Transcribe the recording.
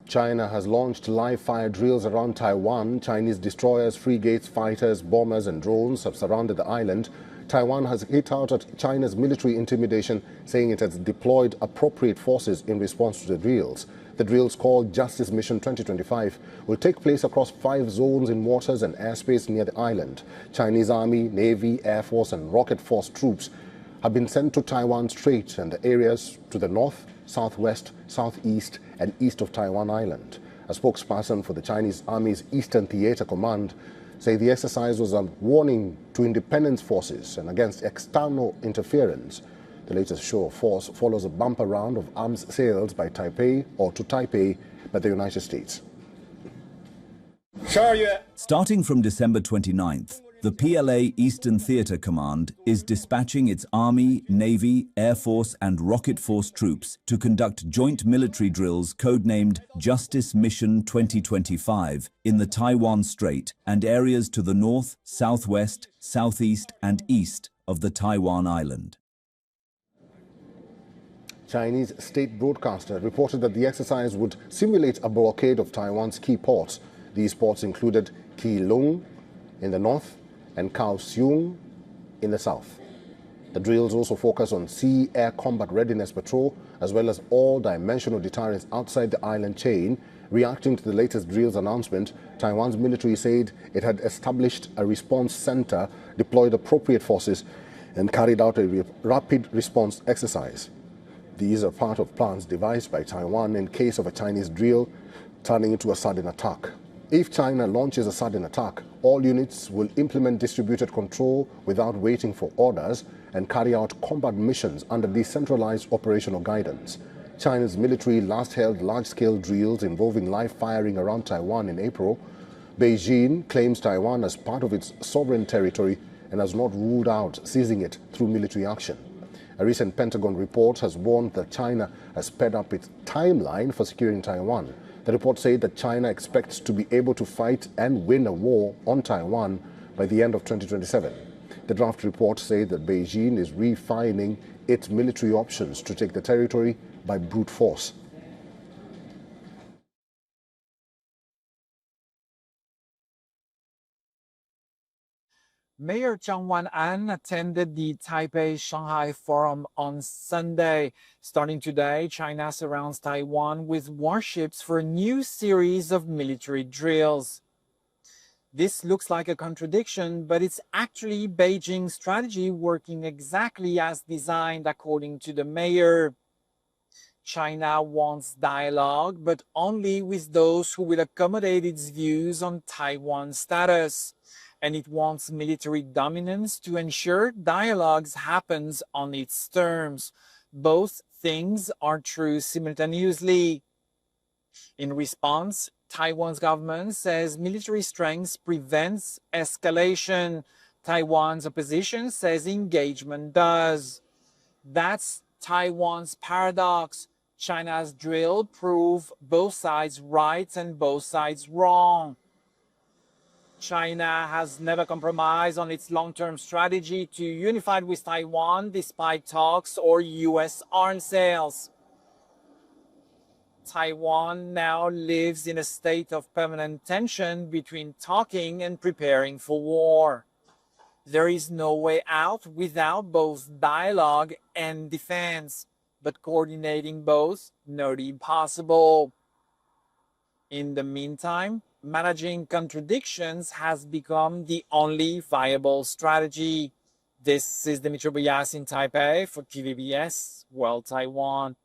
China has launched live fire drills around Taiwan. Chinese destroyers, frigates, fighters, bombers and drones have surrounded the island. Taiwan has hit out at China's military intimidation, saying it has deployed appropriate forces in response to the drills. The drills, called Justice Mission 2025, will take place across 5 zones in waters and airspace near the island. Chinese Army, Navy, Air Force and Rocket Force troops have been sent to Taiwan Strait and the areas to the north, southwest, southeast and east of Taiwan Island. A spokesperson for the Chinese Army's Eastern Theater Command said the exercise was a warning to independence forces and against external interference. The latest show of force follows a bumper round of arms sales by Taipei or to Taipei by the United States. Starting from December 29th, the PLA Eastern Theater Command is dispatching its Army, Navy, Air Force and Rocket Force troops to conduct joint military drills codenamed Justice Mission 2025 in the Taiwan Strait and areas to the north, southwest, southeast and east of the Taiwan Island. Chinese state broadcaster reported that the exercise would simulate a blockade of Taiwan's key ports. These ports included Keelung in the north and Kaohsiung in the south. The drills also focus on sea-air combat readiness patrol as well as all-dimensional deterrence outside the island chain. Reacting to the latest drills announcement, Taiwan's military said it had established a response center, deployed appropriate forces and carried out a rapid response exercise. These are part of plans devised by Taiwan in case of a Chinese drill turning into a sudden attack. If China launches a sudden attack, all units will implement distributed control without waiting for orders and carry out combat missions under decentralized operational guidance. China's military last held large-scale drills involving live firing around Taiwan in April. Beijing claims Taiwan as part of its sovereign territory and has not ruled out seizing it through military action. A recent Pentagon report has warned that China has sped up its timeline for securing Taiwan. The report said that China expects to be able to fight and win a war on Taiwan by the end of 2027. The draft report said that Beijing is refining its military options to take the territory by brute force. Mayor Zhang Wan-an attended the Taipei-Shanghai Forum on Sunday. Starting today, China surrounds Taiwan with warships for a new series of military drills. This looks like a contradiction, but it's actually Beijing's strategy working exactly as designed, according to the mayor. China wants dialogue, but only with those who will accommodate its views on Taiwan's status. And it wants military dominance to ensure dialogues happens on its terms. Both things are true simultaneously. In response, Taiwan's government says military strength prevents escalation. Taiwan's opposition says engagement does. That's Taiwan's paradox. China's drill prove both sides right and both sides wrong. China has never compromised on its long-term strategy to unify with Taiwan despite talks or U.S. arms sales. Taiwan now lives in a state of permanent tension between talking and preparing for war. There is no way out without both dialogue and defense, but coordinating both not impossible. In the meantime, managing contradictions has become the only viable strategy. This is Dimitri Boyas in Taipei for TVBS World Taiwan.